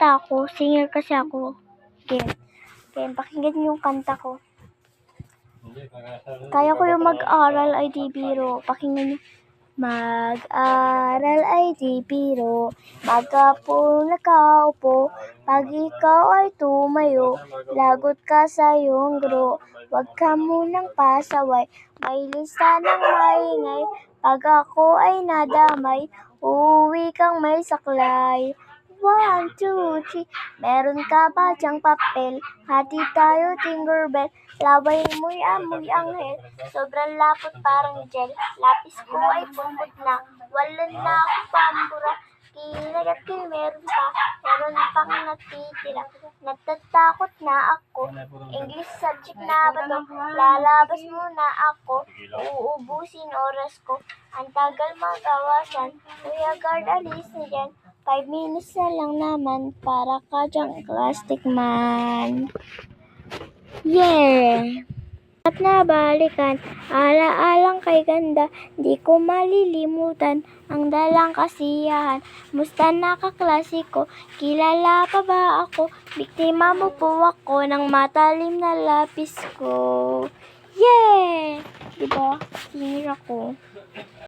kanta ako. Singer kasi ako. Game, pakinggan niyo yung kanta ko. Kaya ko yung mag-aral ay di biro. Pakinggan niyo. Mag-aral ay di biro, magapo nakaupo, pag ikaw ay tumayo, lagot ka sa iyong guro. Huwag ka munang pasaway, may lista ng maingay, pag ako ay nadamay, uuwi kang may saklay. 1, 2, 3, meron ka ba diyang papel? Hati tayo, Tinker Bell. Laway mo'y amoy anghel, sobrang lapot parang gel. Lapis ko ay pupot na, walan na ako pambura. Kinagat ko meron pang natitira. Natatakot na ako, English subject na ba to? Lalabas muna ako, uubusin oras ko. Ang tagal magawasan, Kuya Guard alis na dyan. 5 minutes na lang naman, para ka dyang plastic man. Yeah! At nabalikan, ala-alang kay ganda, di ko malilimutan ang dalang kasiyahan. Musta na kaklase ko, kilala pa ba ako? Biktima mo po ako ng matalim na lapis ko. Yeah! Diba? Singer ako.